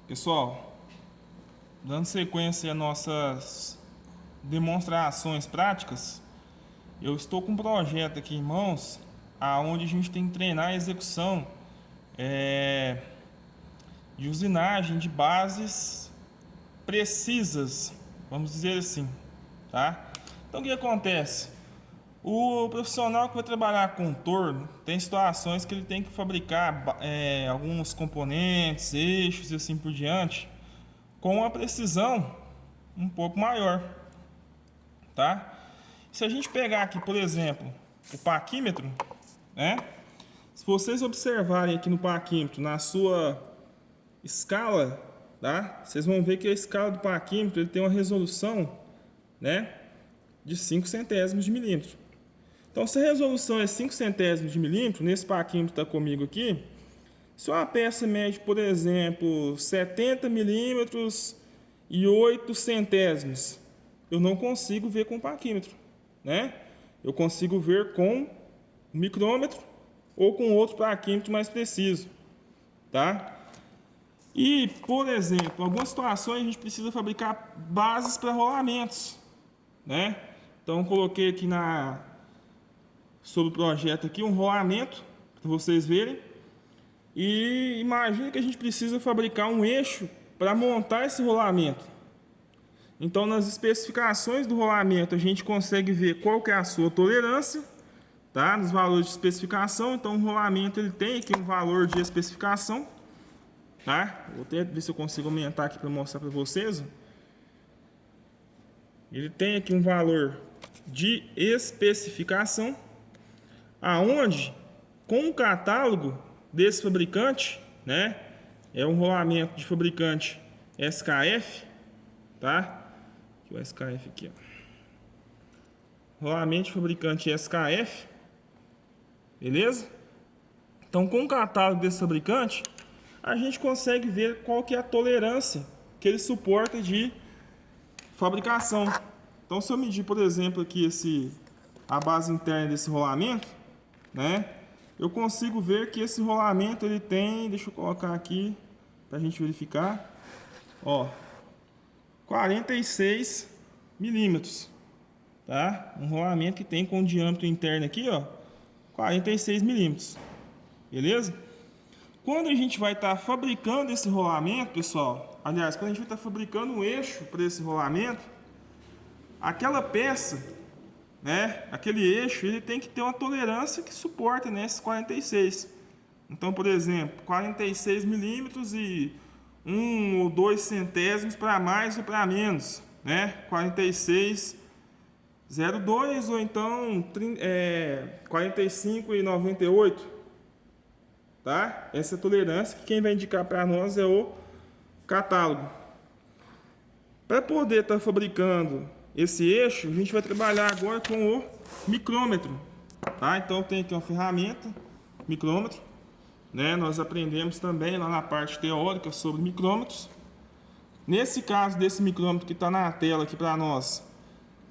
Pessoal, dando sequência às nossas demonstrações práticas, eu estou com um projeto aqui em mãos, aonde a gente tem que treinar a execução de usinagem de bases precisas, vamos dizer assim, tá? Então o que acontece? O profissional que vai trabalhar com torno tem situações que ele tem que fabricar alguns componentes, eixos e assim por diante, com uma precisão um pouco maior, tá? Se a gente pegar aqui, por exemplo, o paquímetro, né? Se vocês observarem aqui no paquímetro, na sua escala, tá? Vocês vão ver que a escala do paquímetro ele tem uma resolução, né, de 5 centésimos de milímetro. Então, se a resolução é 5 centésimos de milímetro, nesse paquímetro está comigo aqui, se uma peça mede, por exemplo, 70 milímetros e 8 centésimos, eu não consigo ver com o paquímetro, né? Eu consigo ver com o micrômetro ou com outro paquímetro mais preciso, tá? E, por exemplo, em algumas situações a gente precisa fabricar bases para rolamentos, né? Então, coloquei aqui sobre o projeto aqui um rolamento para vocês verem. E imagine que a gente precisa fabricar um eixo para montar esse rolamento. Então, nas especificações do rolamento, a gente consegue ver qual que é a sua tolerância, tá? Nos valores de especificação. Então, o rolamento ele tem aqui um valor de especificação, tá? Vou até ver se eu consigo aumentar aqui para mostrar para vocês. Ele tem aqui um valor de especificação, aonde com o catálogo desse fabricante, né, é um rolamento de fabricante SKF, tá? Aqui o SKF aqui, ó. Rolamento de fabricante SKF, beleza? Então, com o catálogo desse fabricante, a gente consegue ver qual que é a tolerância que ele suporta de fabricação. Então, se eu medir, por exemplo, aqui a base interna desse rolamento, né, eu consigo ver que esse rolamento ele tem, deixa eu colocar aqui para a gente verificar, ó, 46 milímetros, tá? Um rolamento que tem com diâmetro interno aqui, ó, 46 milímetros, beleza? Quando a gente vai estar fabricando esse rolamento, pessoal, aliás, quando a gente vai estar fabricando um eixo para esse rolamento, aquela peça, né, aquele eixo, ele tem que ter uma tolerância que suporta, né, esses 46. Então, por exemplo, 46 milímetros e 1 ou 2 centésimos para mais ou para menos, né? 46,02 ou então 45,98, tá? Essa é a tolerância que quem vai indicar para nós é o catálogo. Para poder estar fabricando esse eixo, a gente vai trabalhar agora com o micrômetro, tá? Então tem aqui uma ferramenta, micrômetro, né? Nós aprendemos também lá na parte teórica sobre micrômetros. Nesse caso desse micrômetro que está na tela aqui para nós,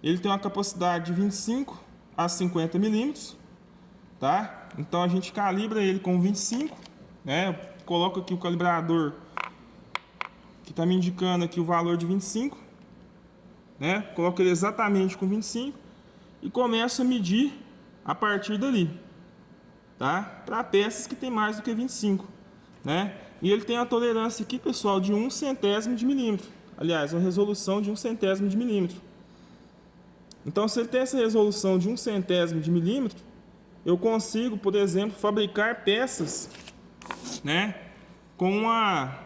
ele tem uma capacidade de 25 a 50 milímetros, tá? Então a gente calibra ele com 25, né? Eu coloco aqui o calibrador que está me indicando aqui o valor de 25, né? Coloco ele exatamente com 25 e começo a medir a partir dali, tá? Para peças que tem mais do que 25, né? E ele tem a tolerância aqui, pessoal, de 1 centésimo de milímetro. Aliás, uma resolução de 1 centésimo de milímetro. Então, se ele tem essa resolução de 1 centésimo de milímetro, eu consigo, por exemplo, fabricar peças, né, com uma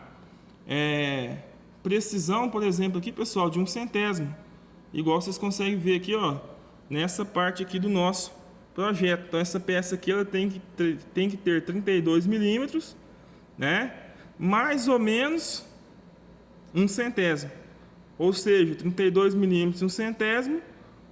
precisão, por exemplo, aqui, pessoal, de 1 centésimo. Igual vocês conseguem ver aqui, ó, nessa parte aqui do nosso projeto. Então, essa peça aqui ela tem que ter 32 milímetros, né, mais ou menos 1 centésimo. Ou seja, 32 milímetros e 1 centésimo,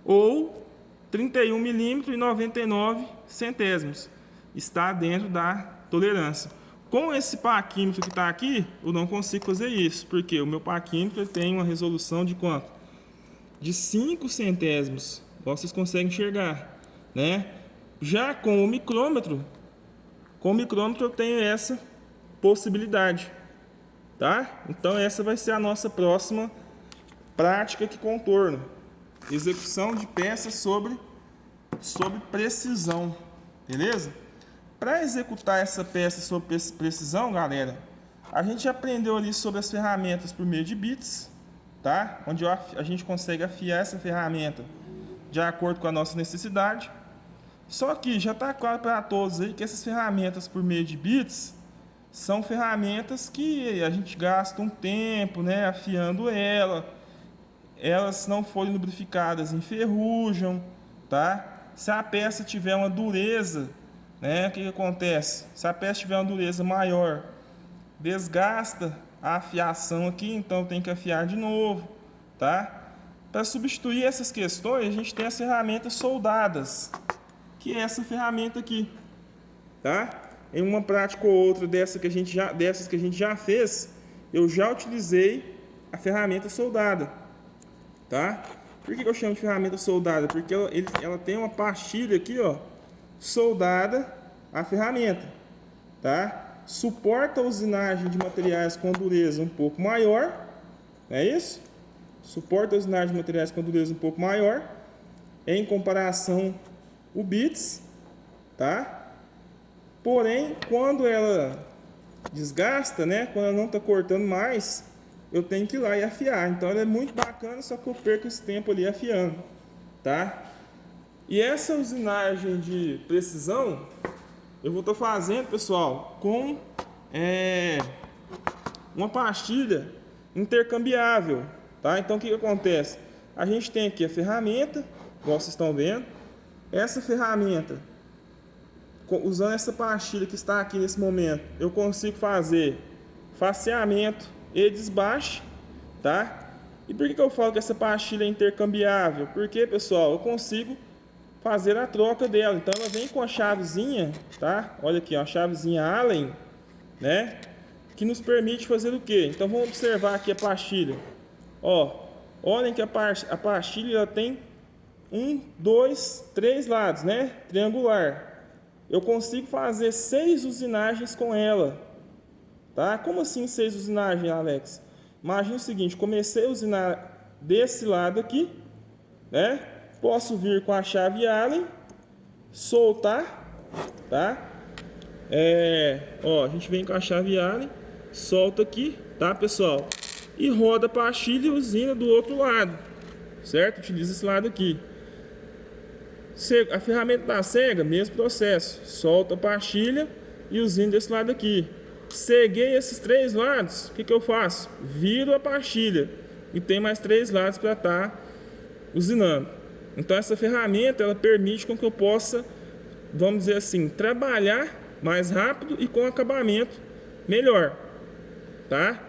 ou 31 milímetros e 99 centésimos. Está dentro da tolerância. Com esse paquímetro que está aqui, eu não consigo fazer isso, porque o meu paquímetro tem uma resolução de quanto? De 5 centésimos, igual vocês conseguem enxergar, né? Já com o micrômetro eu tenho essa possibilidade, tá? Então essa vai ser a nossa próxima prática aqui, contorno. Execução de peças sobre precisão, beleza? Para executar essa peça sobre precisão, galera, a gente aprendeu ali sobre as ferramentas por meio de bits, tá? Onde a gente consegue afiar essa ferramenta de acordo com a nossa necessidade. Só que já está claro para todos aí que essas ferramentas por meio de bits são ferramentas que a gente gasta um tempo, né, afiando elas, se não forem lubrificadas, enferrujam, tá? Se a peça tiver uma dureza, né, o que acontece? Se a peça tiver uma dureza maior, desgasta a afiação aqui, então tem que afiar de novo, tá? Para substituir essas questões, a gente tem as ferramentas soldadas, que é essa ferramenta aqui, tá? Em uma prática ou outra dessas que a gente já fez, eu já utilizei a ferramenta soldada, tá? Por que eu chamo de ferramenta soldada? Porque ela tem uma pastilha aqui, ó, soldada à ferramenta, tá? Suporta a usinagem de materiais com dureza um pouco maior, não é isso? Suporta a usinagem de materiais com dureza um pouco maior, em comparação o bits, tá? Porém, quando ela desgasta, né? Quando ela não está cortando mais, eu tenho que ir lá e afiar. Então ela é muito bacana, só que eu perco esse tempo ali afiando, tá? E essa usinagem de precisão, eu vou estar fazendo, pessoal, com uma pastilha intercambiável, tá? Então o que acontece? A gente tem aqui a ferramenta, igual vocês estão vendo. Essa ferramenta, usando essa pastilha que está aqui nesse momento, eu consigo fazer faceamento e desbaste, tá? E por que eu falo que essa pastilha é intercambiável? Porque, pessoal, eu consigo fazer a troca dela. Então ela vem com a chavezinha, tá? Olha aqui, ó, a chavezinha Allen, né? Que nos permite fazer o quê? Então vamos observar aqui a pastilha. Ó, olhem que a pastilha ela tem 1, 2, 3 lados, né? Triangular. Eu consigo fazer 6 usinagens com ela, tá? Como assim 6 usinagens, Alex? Imagina o seguinte: comecei a usinar desse lado aqui, né? Posso vir com a chave Allen, soltar, tá? Ó, a gente vem com a chave Allen, solta aqui, tá, pessoal? E roda a pastilha e usina do outro lado, certo? Utiliza esse lado aqui. A ferramenta da cega, mesmo processo. Solta a pastilha e usina desse lado aqui. Ceguei esses 3 lados, o que eu faço? Viro a pastilha e tem mais 3 lados para estar usinando. Então essa ferramenta ela permite com que eu possa, vamos dizer assim, trabalhar mais rápido e com acabamento melhor, tá?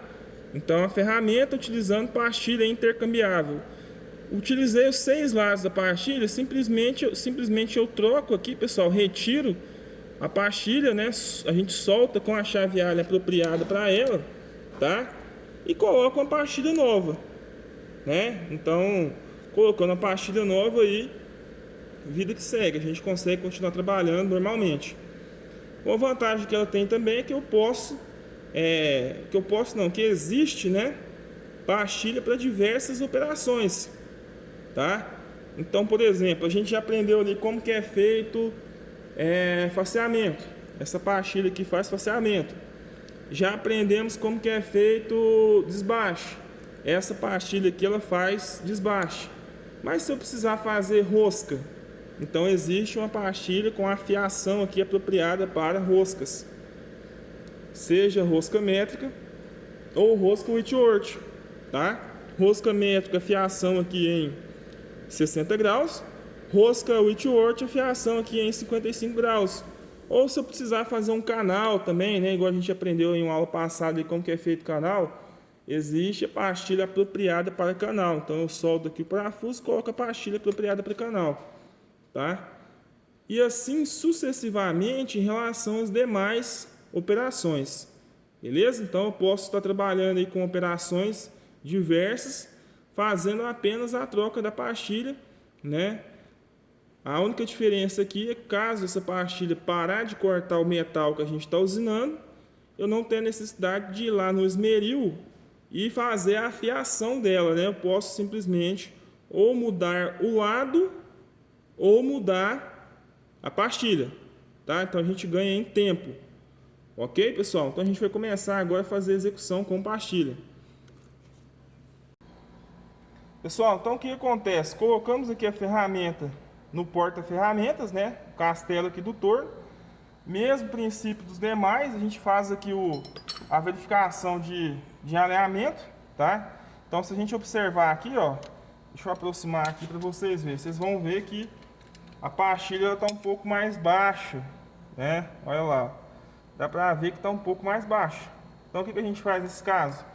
Então a ferramenta utilizando pastilha intercambiável. Utilizei os 6 lados da pastilha, simplesmente eu troco aqui, pessoal, retiro a pastilha, né? A gente solta com a chave Allen apropriada para ela, tá? E coloco uma pastilha nova, né? Então, colocando a pastilha nova aí, vida que segue, a gente consegue continuar trabalhando normalmente. Uma vantagem que ela tem também é que que existe, né? Pastilha para diversas operações, tá? Então, por exemplo, a gente já aprendeu ali como que é feito faceamento. Essa pastilha aqui faz faceamento. Já aprendemos como que é feito desbaste. Essa pastilha aqui ela faz desbaste. Mas se eu precisar fazer rosca, então existe uma pastilha com afiação aqui apropriada para roscas, seja rosca métrica ou rosca Whitworth, tá? Rosca métrica, afiação aqui em 60 graus, rosca Whitworth, afiação aqui em 55 graus. Ou se eu precisar fazer um canal também, né, igual a gente aprendeu em uma aula passada como que é feito canal, existe a pastilha apropriada para canal. Então eu soldo aqui o parafuso e coloco a pastilha apropriada para canal, tá? E assim sucessivamente em relação às demais operações, beleza? Então eu posso estar trabalhando aí com operações diversas, fazendo apenas a troca da pastilha, né? A única diferença aqui é que caso essa pastilha parar de cortar o metal que a gente está usinando, eu não tenho necessidade de ir lá no esmeril e fazer a afiação dela, né? Eu posso simplesmente ou mudar o lado ou mudar a pastilha, tá? Então a gente ganha em tempo, ok, pessoal? Então a gente vai começar agora a fazer a execução com pastilha. Pessoal, então o que acontece? Colocamos aqui a ferramenta no porta-ferramentas, né? O castelo aqui do torno. Mesmo princípio dos demais, a gente faz aqui a verificação de alinhamento, tá? Então se a gente observar aqui, ó, deixa eu aproximar aqui para vocês verem. Vocês vão ver que a pastilha está um pouco mais baixa, né? Olha lá, dá para ver que está um pouco mais baixa. Então o que a gente faz nesse caso?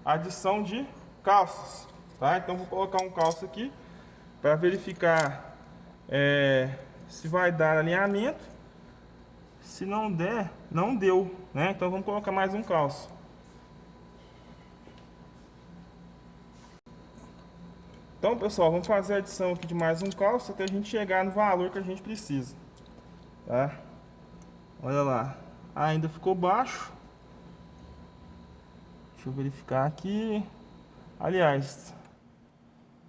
Adição de calças, tá? Então vou colocar um calço aqui para verificar se vai dar alinhamento. Se não der, não deu, né? Então vamos colocar mais um calço. Então, pessoal, vamos fazer a adição aqui de mais um calço até a gente chegar no valor que a gente precisa, tá? Olha lá, ainda ficou baixo. Deixa eu verificar aqui. Aliás,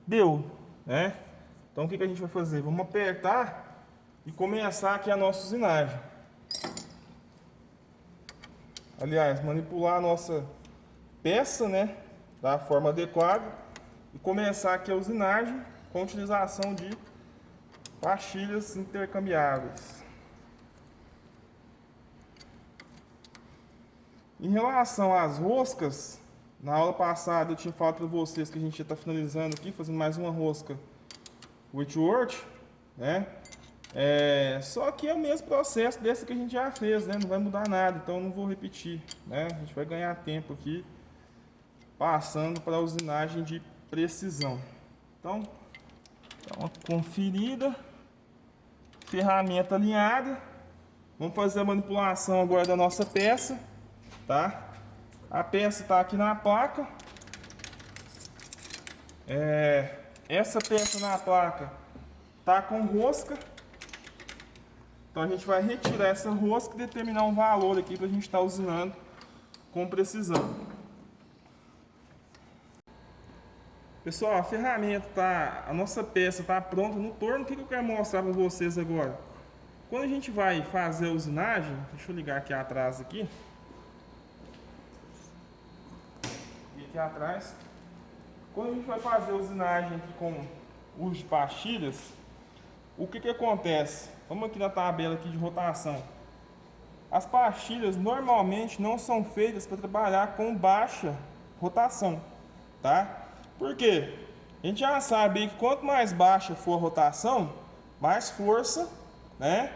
deu, né? Então o que a gente vai fazer? Vamos apertar e começar aqui a nossa usinagem. Aliás, manipular a nossa peça, né, da forma adequada e começar aqui a usinagem com a utilização de pastilhas intercambiáveis. Em relação às roscas, na aula passada eu tinha falado para vocês que a gente já está finalizando aqui, fazendo mais uma rosca Whitworth, né? Só que é o mesmo processo dessa que a gente já fez, né? Não vai mudar nada, então eu não vou repetir, né? A gente vai ganhar tempo aqui passando para a usinagem de precisão. Então, dá uma conferida, ferramenta alinhada. Vamos fazer a manipulação agora da nossa peça, tá? A peça está aqui na placa. Essa peça na placa tá com rosca. Então a gente vai retirar essa rosca e determinar um valor aqui para a gente estar usinando com precisão. Pessoal, a ferramenta a nossa peça está pronta no torno. O que eu quero mostrar para vocês agora? Quando a gente vai fazer a usinagem, deixa eu ligar aqui atrás aqui. E aqui atrás. Quando a gente vai fazer a usinagem aqui com uso de pastilhas, o que acontece? Vamos aqui na tabela aqui de rotação. As pastilhas normalmente não são feitas para trabalhar com baixa rotação, tá? Por quê? A gente já sabe que quanto mais baixa for a rotação, mais força, né,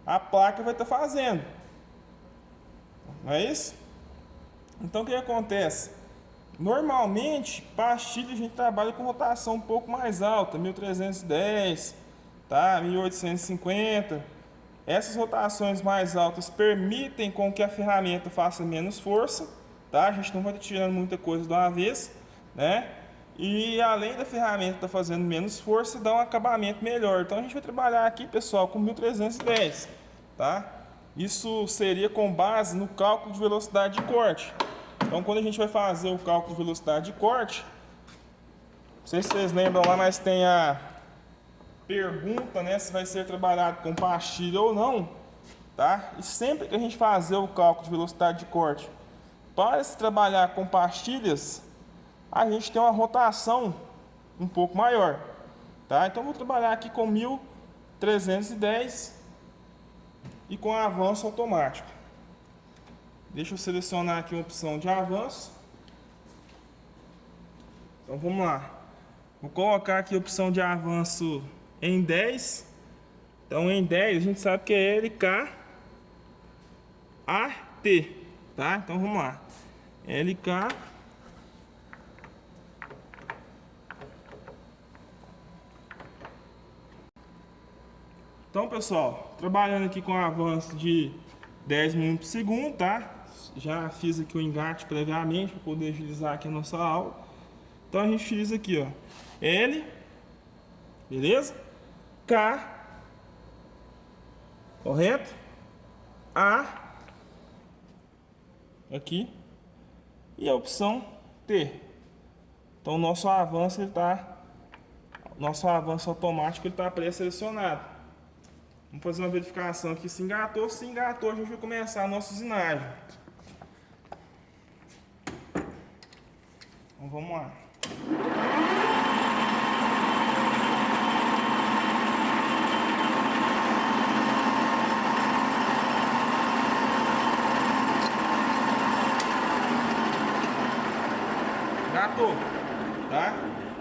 a placa vai estar fazendo. Não é isso? Então o que acontece? Normalmente, pastilha a gente trabalha com rotação um pouco mais alta, 1310, tá? 1850. Essas rotações mais altas permitem com que a ferramenta faça menos força, tá? A gente não vai estar tirando muita coisa de uma vez, né? E além da ferramenta estar fazendo menos força, dá um acabamento melhor. Então a gente vai trabalhar aqui, pessoal, com 1310, tá? Isso seria com base no cálculo de velocidade de corte. Então quando a gente vai fazer o cálculo de velocidade de corte, não sei se vocês lembram lá, mas tem a pergunta, né, se vai ser trabalhado com pastilha ou não, tá? E sempre que a gente fazer o cálculo de velocidade de corte para se trabalhar com pastilhas, a gente tem uma rotação um pouco maior, tá? Então vou trabalhar aqui com 1310 e com avanço automático. Deixa eu selecionar aqui uma opção de avanço. Então vamos lá. Vou colocar aqui a opção de avanço em 10. Então em 10 a gente sabe que é LKAT, tá? Então vamos lá. LK Então, pessoal, trabalhando aqui com avanço de 10 minutos por segundo, tá? Já fiz aqui o engate previamente para poder agilizar aqui a nossa aula. Então a gente utiliza aqui, ó, L, beleza? K, correto? A, aqui e a opção T. Então nosso avanço automático ele está pré-selecionado. Vamos fazer uma verificação aqui se engatou. Se engatou, a gente vai começar a nossa usinagem. Então vamos lá. Engatou, tá?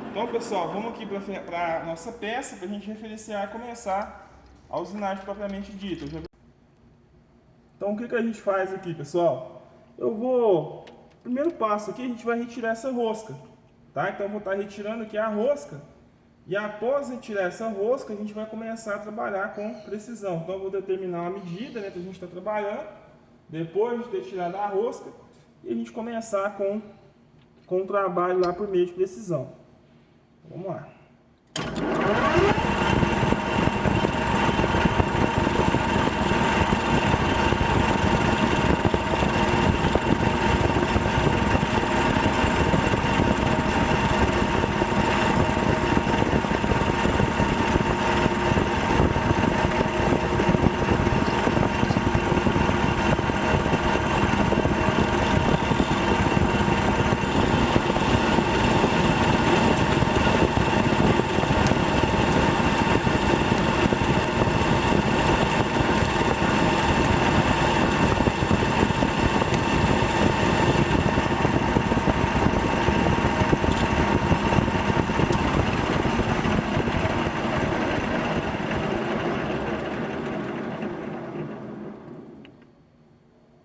Então pessoal, vamos aqui para a nossa peça para a gente referenciar e começar a usinagem propriamente dita. Então o que a gente faz aqui, pessoal? Primeiro passo aqui, a gente vai retirar essa rosca, tá? Então eu vou estar retirando aqui a rosca e após retirar essa rosca a gente vai começar a trabalhar com precisão. Então eu vou determinar uma medida, né, que a gente está trabalhando, depois de ter tirado a rosca e a gente começar com o trabalho lá por meio de precisão. Vamos lá.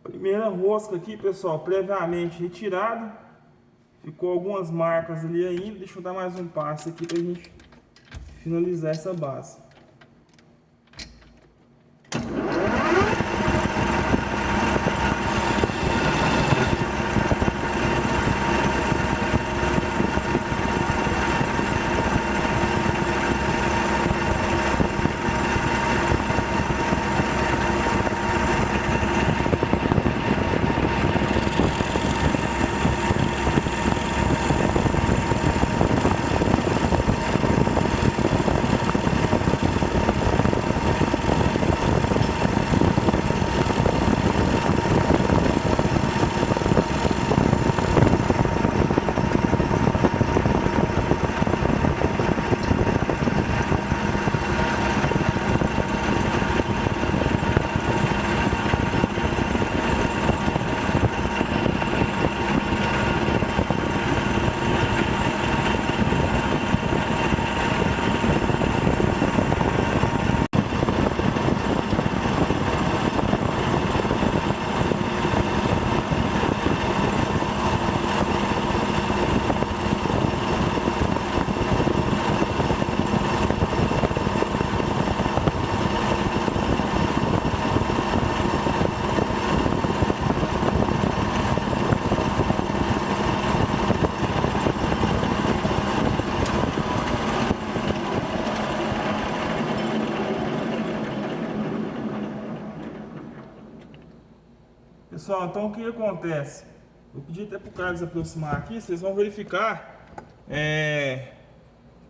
Primeira rosca aqui, pessoal, previamente retirada. Ficou algumas marcas ali ainda. Deixa eu dar mais um passo aqui para a gente finalizar essa base. Pessoal, então o que acontece? Eu pedi até para o Carlos aproximar aqui, vocês vão verificar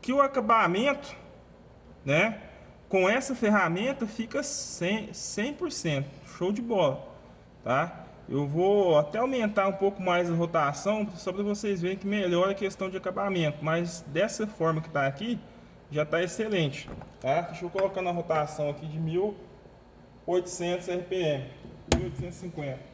que o acabamento, né, com essa ferramenta fica 100%, show de bola, tá? Eu vou até aumentar um pouco mais a rotação, só para vocês verem que melhora a questão de acabamento, mas dessa forma que está aqui, já está excelente, tá? Deixa eu colocar na rotação aqui de 1800 RPM, 1850.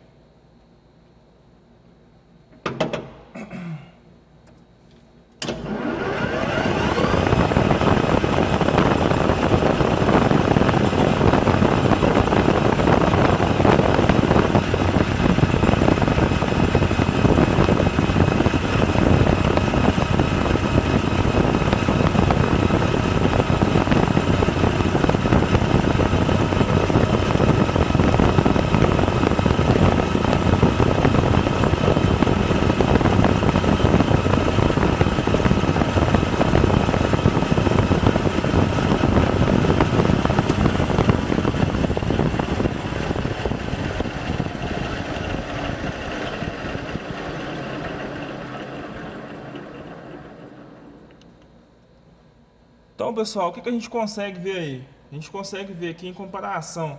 Então, pessoal, o que a gente consegue ver aí? A gente consegue ver que em comparação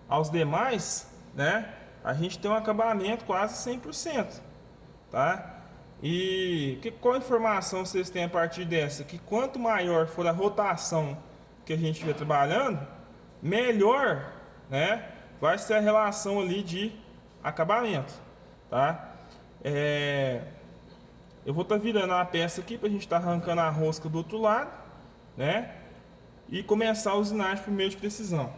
aos demais, né, a gente tem um acabamento quase 100%, tá? E qual informação vocês têm a partir dessa? Que quanto maior for a rotação que a gente estiver trabalhando, melhor, né, vai ser a relação ali de acabamento, tá? Eu vou estar virando a peça aqui para a gente estar arrancando a rosca do outro lado, né? E começar a usinagem por meio de precisão.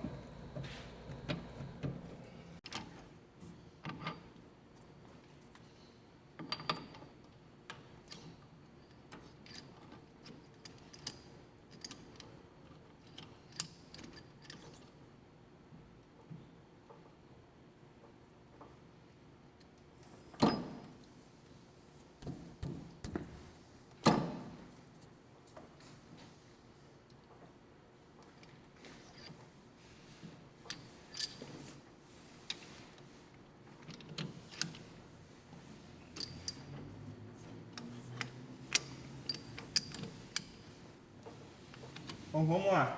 Então vamos lá.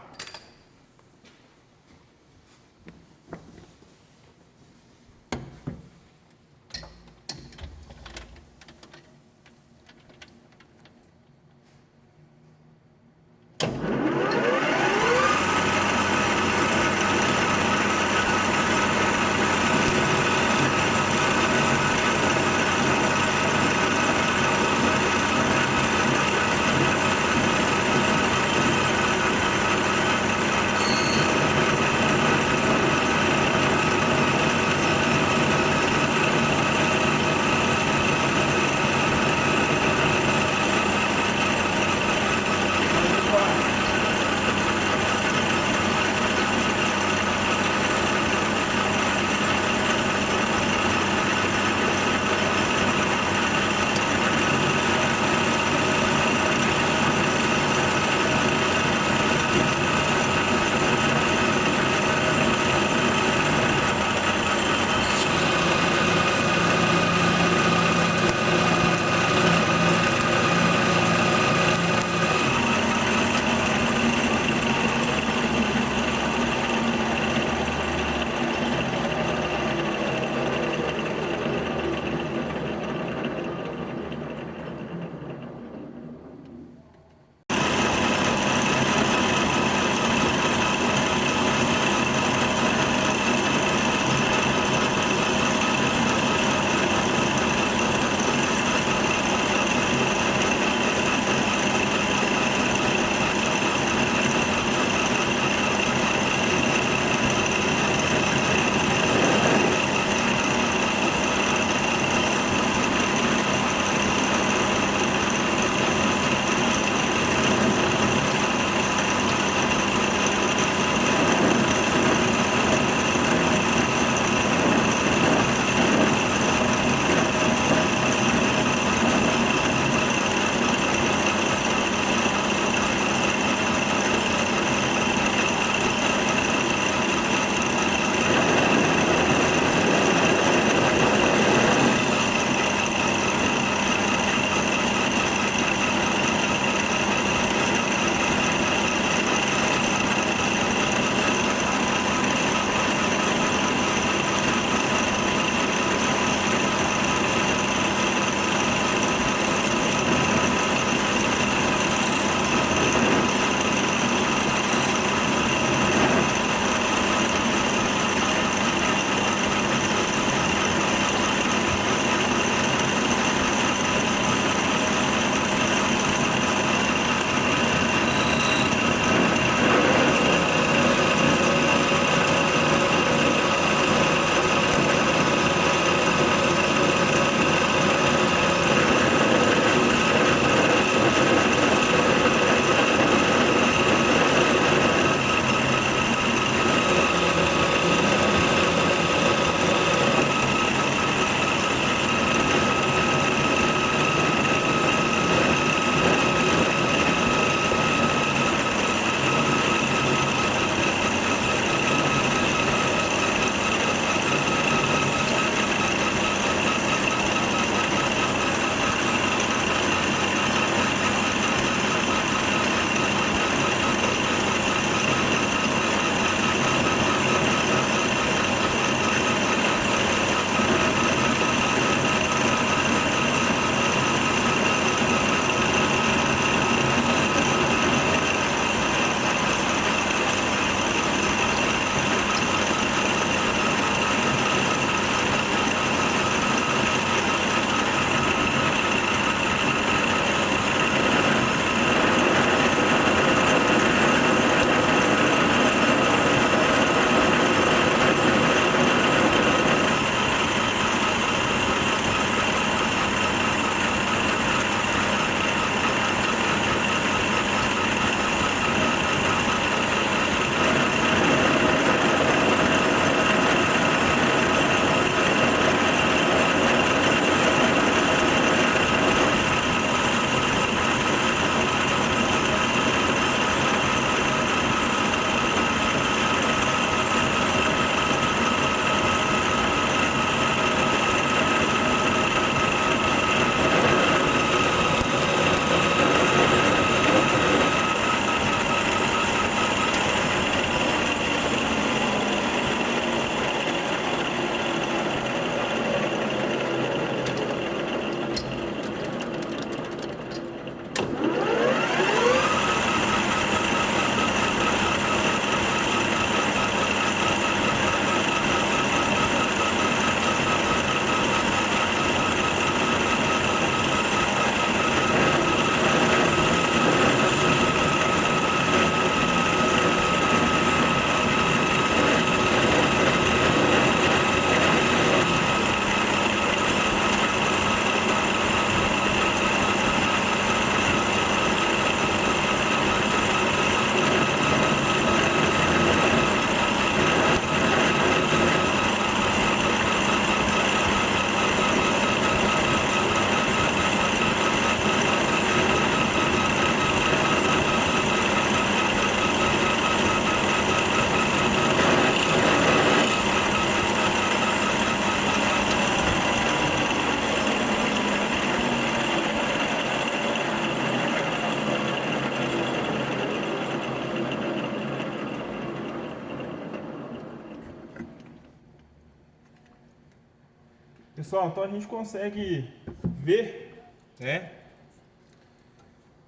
Pessoal, então a gente consegue ver, né,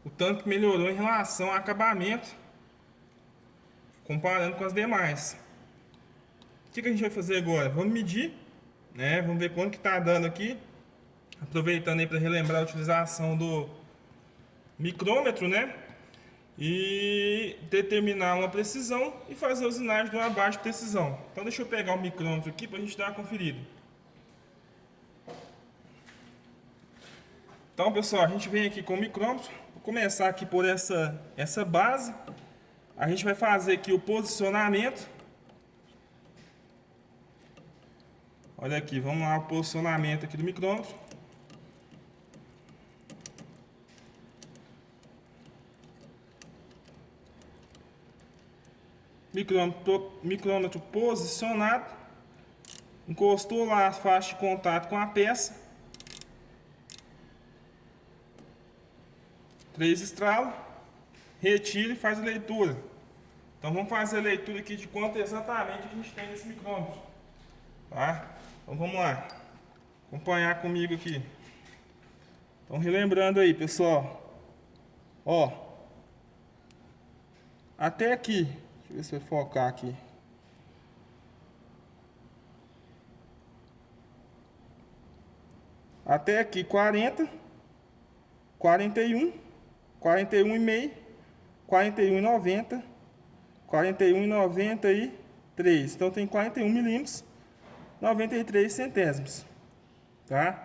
o tanto que melhorou em relação ao acabamento, comparando com as demais. O que a gente vai fazer agora? Vamos medir, né? Vamos ver quanto que está dando aqui. Aproveitando aí para relembrar a utilização do micrômetro, né? E determinar uma precisão e fazer a usinagem de uma baixa precisão. Então deixa eu pegar o micrômetro aqui para a gente dar uma conferida. Então, pessoal, a gente vem aqui com o micrômetro. Vou começar aqui por essa base. A gente vai fazer aqui o posicionamento. Olha aqui, vamos lá, o posicionamento aqui do micrômetro. Micrômetro posicionado. Encostou lá a faixa de contato com a peça. 3 estralos. Retira e faz a leitura. Então vamos fazer a leitura aqui de quanto exatamente a gente tem nesse micrômetro. Tá? Então vamos lá. Acompanhar comigo aqui. Então relembrando aí, pessoal. Ó. Até aqui. Deixa eu ver se eu focar aqui. Até aqui 40, 41, 41,5, 41,90, 41,93. Então tem 41 milímetros, 93 centésimos. Tá?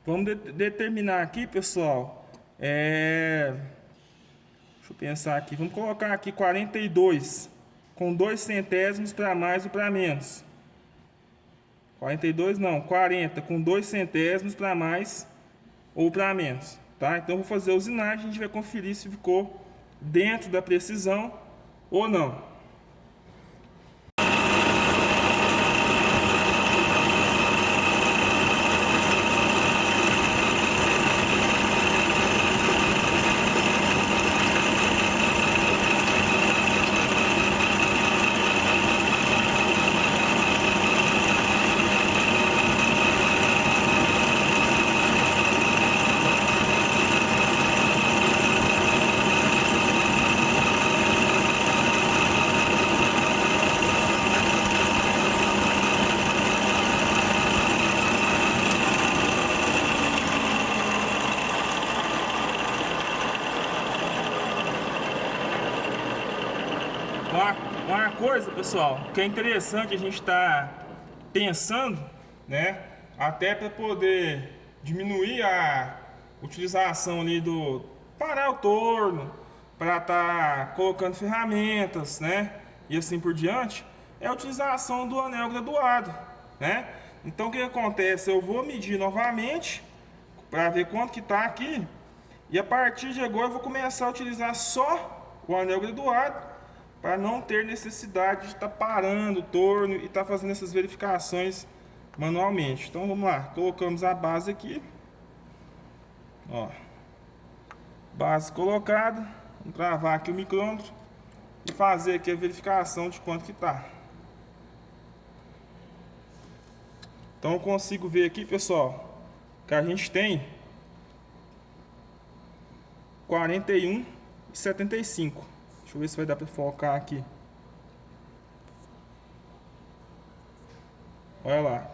Vamos determinar aqui, pessoal. Deixa eu pensar aqui. Vamos colocar aqui 42 com 2 centésimos para mais ou para menos. 42 não, 40 com 2 centésimos para mais ou para menos, tá? Então eu vou fazer a usinagem, a gente vai conferir se ficou dentro da precisão ou não. Uma coisa, pessoal, que é interessante a gente estar pensando, né? Até para poder diminuir a utilização ali do parar o torno, para estar colocando ferramentas, né? E assim por diante, é a utilização do anel graduado, né? Então o que acontece? Eu vou medir novamente para ver quanto que está aqui, e a partir de agora eu vou começar a utilizar só o anel graduado, para não ter necessidade de estar parando o torno e estar fazendo essas verificações manualmente. Então vamos lá, colocamos a base aqui, ó, base colocada, vamos travar aqui o micrômetro e fazer aqui a verificação de quanto que está. Então eu consigo ver aqui, pessoal, que a gente tem 41,75. Deixa eu ver se vai dar para focar aqui. Olha lá.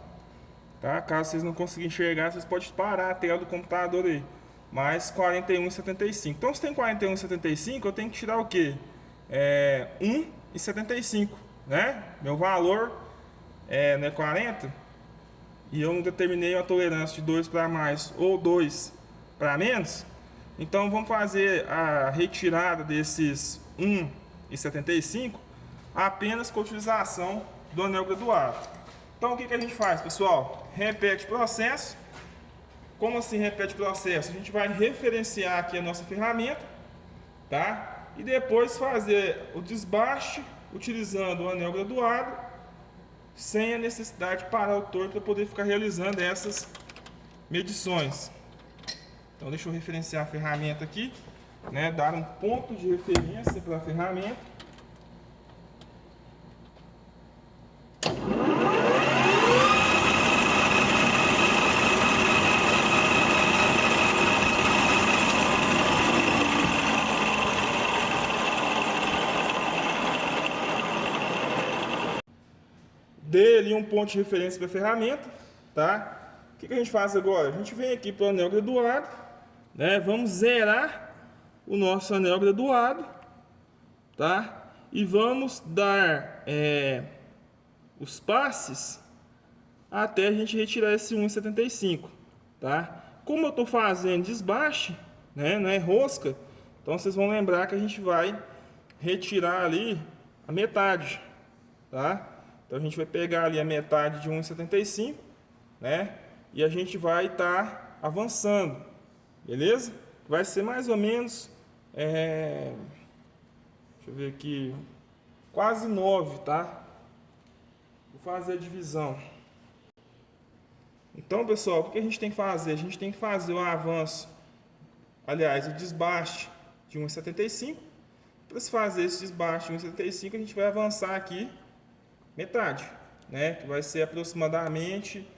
Tá? Caso vocês não conseguirem enxergar, vocês podem parar a tela do computador aí. Mais 41,75. Então se tem 41,75, eu tenho que tirar o quê? 1,75, né? Meu valor não é 40. E eu não determinei uma tolerância de 2 para mais ou 2 para menos. Então vamos fazer a retirada desses 1,75 apenas com a utilização do anel graduado. Então o que a gente faz, pessoal? Repete o processo. Como assim repete o processo? A gente vai referenciar aqui a nossa ferramenta, tá? E depois fazer o desbaste utilizando o anel graduado, sem a necessidade de parar o torno para poder ficar realizando essas medições. Então deixa eu referenciar a ferramenta aqui, né? Dar um ponto de referência para a ferramenta. dê ali um ponto de referência para a ferramenta, tá? O que a gente faz agora? A gente vem aqui para o anel graduado, né? Vamos zerar o nosso anel graduado, tá? E vamos dar os passes até a gente retirar esse 1,75, tá? Como eu estou fazendo desbaste, né? Não é rosca, então vocês vão lembrar que a gente vai retirar ali a metade, tá? Então a gente vai pegar ali a metade de 1,75, né? E a gente vai estar avançando, beleza? Vai ser mais ou menos, deixa eu ver aqui, quase 9, tá? Vou fazer a divisão. Então, pessoal, o que a gente tem que fazer? A gente tem que fazer o avanço, aliás, o desbaste de 1,75. Para se fazer esse desbaste de 1,75, a gente vai avançar aqui metade, né? Que vai ser aproximadamente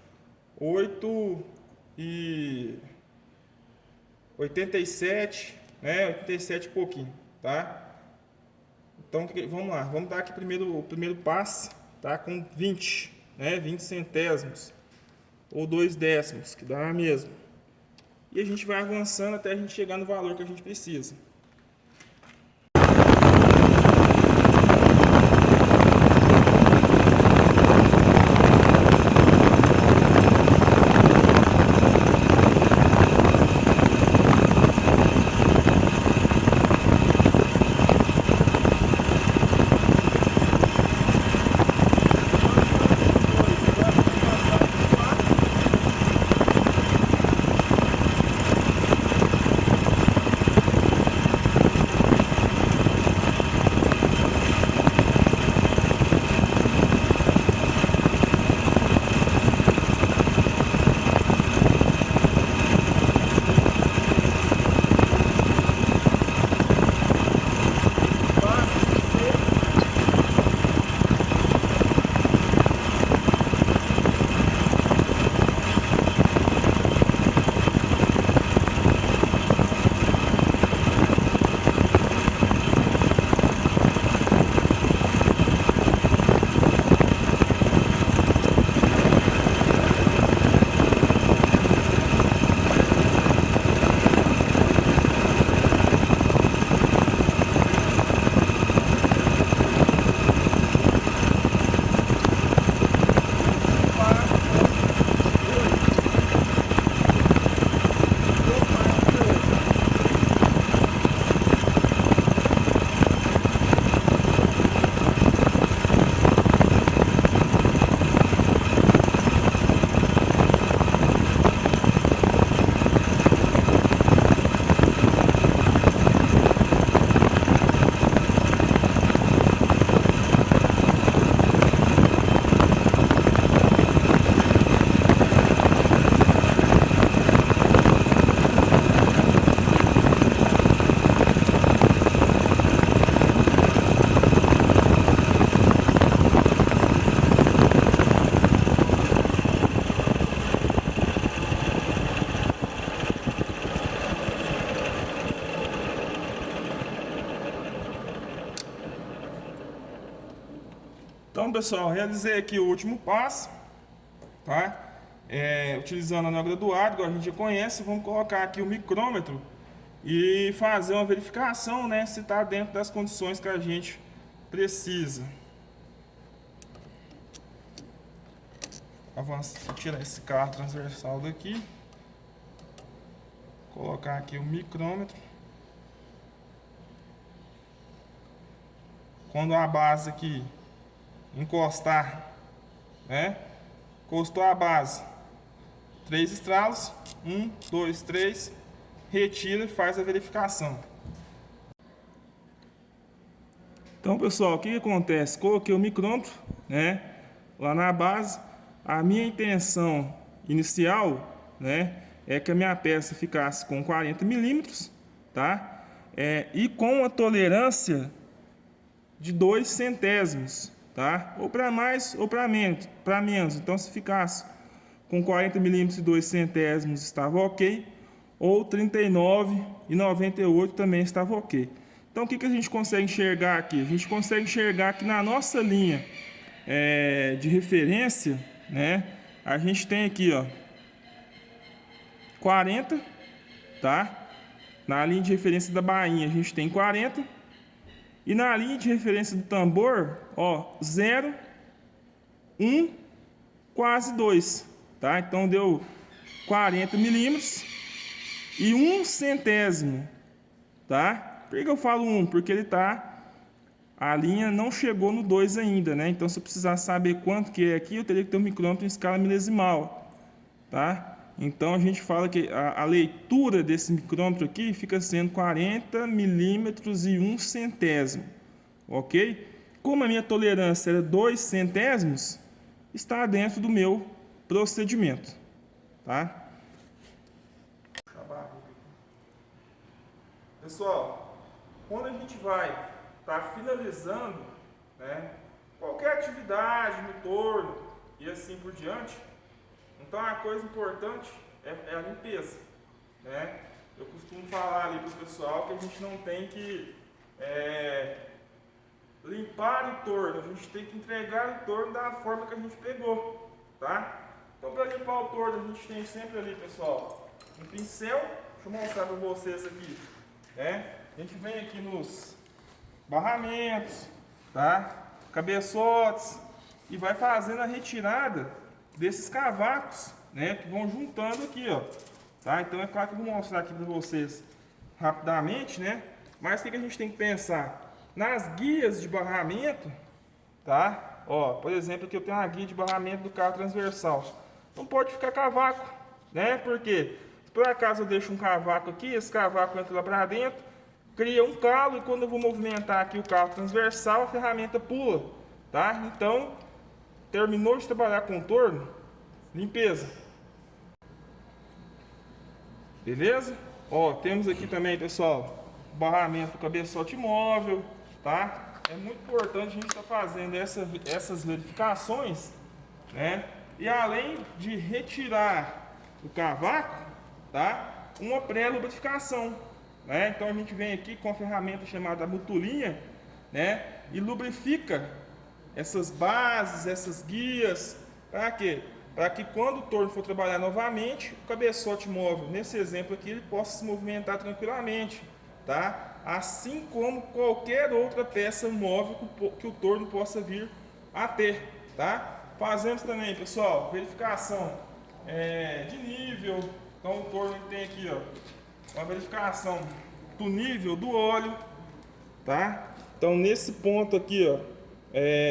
8,87, né? 87 e pouquinho, tá? Então, vamos lá. Vamos dar aqui o primeiro passe, tá? Com 20, né? 20 centésimos ou 2 décimos, que dá a mesma. E a gente vai avançando até a gente chegar no valor que a gente precisa. Então, pessoal, realizei aqui o último passo, tá? Utilizando a anel graduado, igual a gente já conhece, vamos colocar aqui o micrômetro e fazer uma verificação, né, se está dentro das condições que a gente precisa. Vou tirar esse carro transversal daqui, colocar aqui o micrômetro. Quando a base aqui encostar, né? Encostou a base, 3 estralos, 1, 2, 3, retira e faz a verificação. Então, pessoal, o que acontece? Coloquei o micrômetro, né, lá na base. A minha intenção inicial, né, é que a minha peça ficasse com 40 milímetros, tá? E com a tolerância de 2 centésimos, tá? Ou para mais ou para menos. Então, se ficasse com 40 milímetros e 2 centésimos estava ok, ou 39,98 também estava ok. Então, o que a gente consegue enxergar aqui? A gente consegue enxergar que na nossa linha de referência, né? A gente tem aqui, ó, 40, tá? Na linha de referência da bainha a gente tem 40. E na linha de referência do tambor, ó, 0, 1, quase 2, tá? Então deu 40 milímetros e 1 centésimo, tá? Por que eu falo 1? Porque ele tá... A linha não chegou no 2 ainda, né? Então, se eu precisar saber quanto que é aqui, eu teria que ter um micrômetro em escala milesimal, tá? Então, a gente fala que a leitura desse micrômetro aqui fica sendo 40 milímetros e 1 centésimo, ok? Como a minha tolerância era 2 centésimos, está dentro do meu procedimento, tá? Pessoal, quando a gente vai estar finalizando, né, qualquer atividade no torno e assim por diante, então a coisa importante é a limpeza, né? Eu costumo falar ali para o pessoal que a gente não tem que limpar o torno, a gente tem que entregar o torno da forma que a gente pegou, tá? Então, para limpar o torno, a gente tem sempre ali, pessoal, um pincel. Deixa eu mostrar para vocês aqui, né? A gente vem aqui nos barramentos, tá? Cabeçotes, e vai fazendo a retirada desses cavacos, né? Que vão juntando aqui, ó, tá? Então é claro que eu vou mostrar aqui para vocês rapidamente, né? Mas o que a gente tem que pensar? Nas guias de barramento, tá? Ó, por exemplo, aqui eu tenho uma guia de barramento do carro transversal. Não pode ficar cavaco, né? Porque se por acaso eu deixo um cavaco aqui, esse cavaco entra lá para dentro, cria um calo, e quando eu vou movimentar aqui o carro transversal, a ferramenta pula, tá? Então, terminou de trabalhar com o torno, limpeza. Beleza? Ó, temos aqui também, pessoal, barramento do cabeçote móvel, tá? É muito importante a gente estar fazendo essas verificações, né? E além de retirar o cavaco, tá? Uma pré-lubrificação, né? Então a gente vem aqui com a ferramenta chamada mutulinha, né? E lubrifica essas bases, essas guias, para quê? Para que quando o torno for trabalhar novamente, o cabeçote móvel, nesse exemplo aqui, ele possa se movimentar tranquilamente, tá? Assim como qualquer outra peça móvel que o torno possa vir a ter, tá? Fazemos também, pessoal, verificação de nível. Então o torno tem aqui, ó, uma verificação do nível do óleo, tá? Então nesse ponto aqui, ó,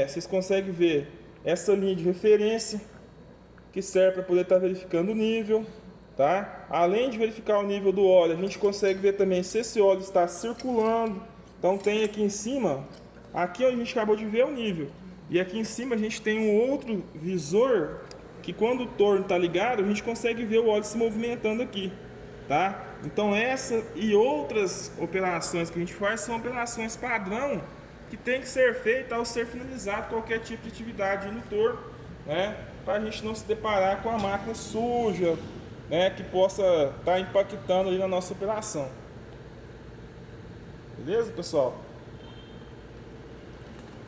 vocês conseguem ver essa linha de referência que serve para poder estar verificando o nível, tá? Além de verificar o nível do óleo, a gente consegue ver também se esse óleo está circulando. Então tem aqui em cima, aqui a gente acabou de ver o nível, e aqui em cima a gente tem um outro visor que quando o torno está ligado, a gente consegue ver o óleo se movimentando aqui, tá? Então essa e outras operações que a gente faz são operações padrão que tem que ser feita ao ser finalizado qualquer tipo de atividade no torno, né? Para a gente não se deparar com a máquina suja, né? Que possa estar impactando ali na nossa operação. Beleza, pessoal?